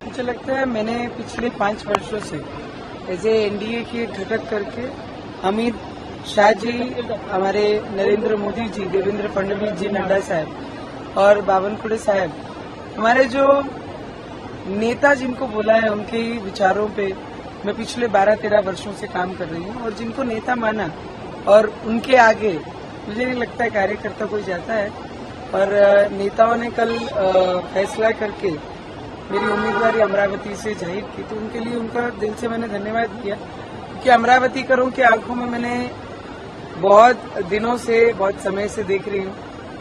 मुझे लगता है मैंने पिछले 5 वर्षों से एजे एनडीए के घटक करके अमित शाह जी, हमारे नरेंद्र मोदी जी, देवेंद्र फडणवीस जी, नड्डा साहब और बावनकुळे साहब, हमारे जो नेता जिनको बोला है उनके ही विचारों पे मैं पिछले 12-13 वर्षों से काम कर रही हूँ और जिनको नेता माना और उनके आगे मुझे नहीं लगता है कार्यकर्ता कोई जाता है। और नेताओं ने कल फैसला करके मेरी उम्मीदवारी अमरावती से जाहिर की, तो उनके लिए उनका दिल से मैंने धन्यवाद किया, क्योंकि अमरावतीकरों की आंखों में मैंने बहुत दिनों से, बहुत समय से देख रही हूँ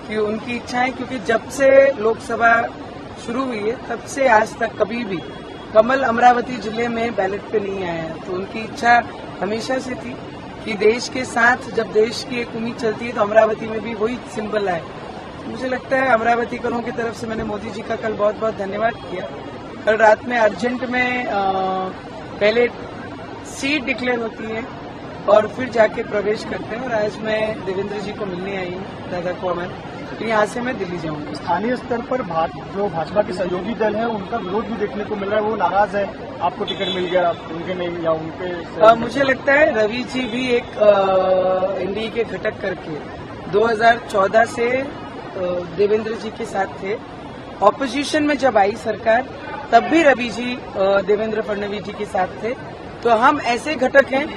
कि उनकी इच्छा है, क्योंकि जब से लोकसभा शुरू हुई है तब से आज तक कभी भी कमल अमरावती जिले में बैलेट पे नहीं आया है। तो उनकी इच्छा हमेशा से थी कि देश के साथ जब देश की एक उम्मीद चलती है तो अमरावती में भी वही सिंबल आए। मुझे लगता है अमरावतीकरों की तरफ से मैंने मोदी जी का कल बहुत बहुत धन्यवाद किया। कल रात में अर्जेंट में पहले सीट डिक्लेयर होती है और फिर जाके प्रवेश करते हैं, और आज मैं देवेंद्र जी को मिलने आई हूँ, दादा को हमारे, फिर यहाँ से मैं दिल्ली जाऊंगा। स्थानीय स्तर पर जो भाजपा के सहयोगी दल है उनका विरोध भी देखने को मिल रहा है, वो नाराज है, आपको टिकट मिल गया उनके नहीं या उनके। मुझे लगता है रवि जी भी एक एनडीए के घटक करके 2014 से देवेंद्र जी के साथ थे। ऑपोजिशन में जब आई सरकार तब भी रवि जी देवेंद्र फडणवीस जी के साथ थे। तो हम ऐसे घटक हैं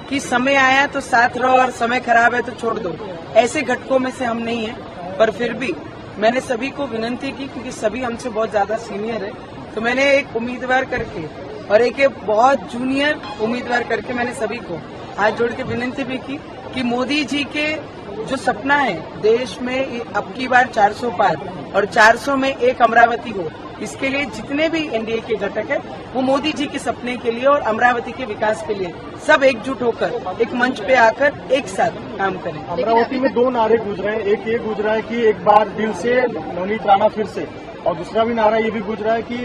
कि समय आया तो साथ रहो और समय खराब है तो छोड़ दो, ऐसे घटकों में से हम नहीं हैं। पर फिर भी मैंने सभी को विनती की, क्योंकि सभी हमसे बहुत ज्यादा सीनियर है, तो मैंने एक उम्मीदवार करके और एक बहुत जूनियर उम्मीदवार करके मैंने सभी को हाथ जोड़ के विनती भी की कि मोदी जी के जो सपना है देश में अब की बार 400 पार और 400 में एक अमरावती हो, इसके लिए जितने भी एनडीए के घटक है वो मोदी जी के सपने के लिए और अमरावती के विकास के लिए सब एकजुट होकर एक मंच पे आकर एक साथ काम करें। अमरावती में 2 नारे गूंज रहे हैं, एक ये गूंज रहा है कि एक बार दिल से नवनीत राणा फिर से, और दूसरा भी नारा ये भी गूंज रहा है कि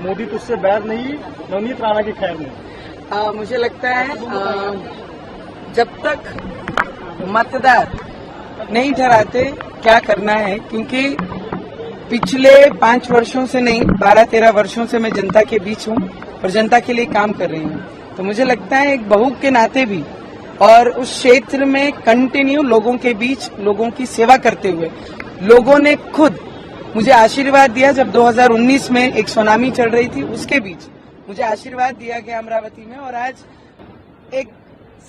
मोदी तुझसे बैर नहीं, नवनीत राणा की खैर नहीं। मुझे लगता है जब तक मतदार नहीं ठहराते क्या करना है, क्योंकि पिछले 5 वर्षों से नहीं 12-13 वर्षों से मैं जनता के बीच हूँ और जनता के लिए काम कर रही हूँ। तो मुझे लगता है एक बहू के नाते भी और उस क्षेत्र में कंटिन्यू लोगों के बीच लोगों की सेवा करते हुए लोगों ने खुद मुझे आशीर्वाद दिया। जब 2019 में एक सुनामी चल रही थी उसके बीच मुझे आशीर्वाद दिया गया अमरावती में, और आज एक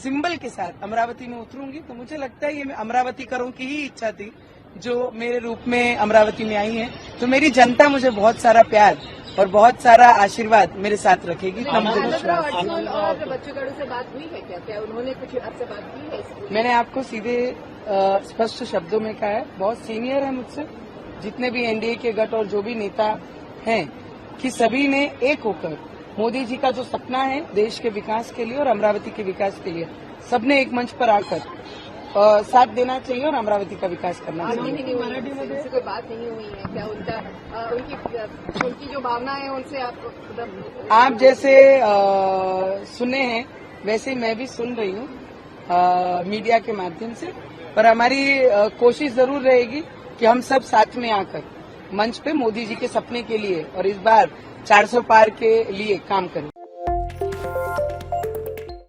सिंबल के साथ अमरावती में उतरूंगी। तो मुझे लगता है ये अमरावतीकरों की ही इच्छा थी जो मेरे रूप में अमरावती में आई है। तो मेरी जनता मुझे बहुत सारा प्यार और बहुत सारा आशीर्वाद मेरे साथ रखेगी। और बच्चों से बात हुई है क्या उन्होंने कुछ आपसे बात की है? मैंने आपको सीधे स्पष्ट शब्दों में कहा है, बहुत सीनियर है मुझसे, जितने भी एनडीए के गठ और जो भी नेता हैं, कि सभी ने एक होकर मोदी जी का जो सपना है देश के विकास के लिए और अमरावती के विकास के लिए सबने एक मंच पर आकर साथ देना चाहिए और अमरावती का विकास करना चाहिए। मराठी में कोई बात नहीं हुई है क्या? उनकी जो भावना है उनसे आप जैसे सुने हैं वैसे मैं भी सुन रही हूँ मीडिया के माध्यम से, पर हमारी कोशिश जरूर रहेगी कि हम सब साथ में आकर मंच पे मोदी जी के सपने के लिए और इस बार 400 पार के लिए काम करें।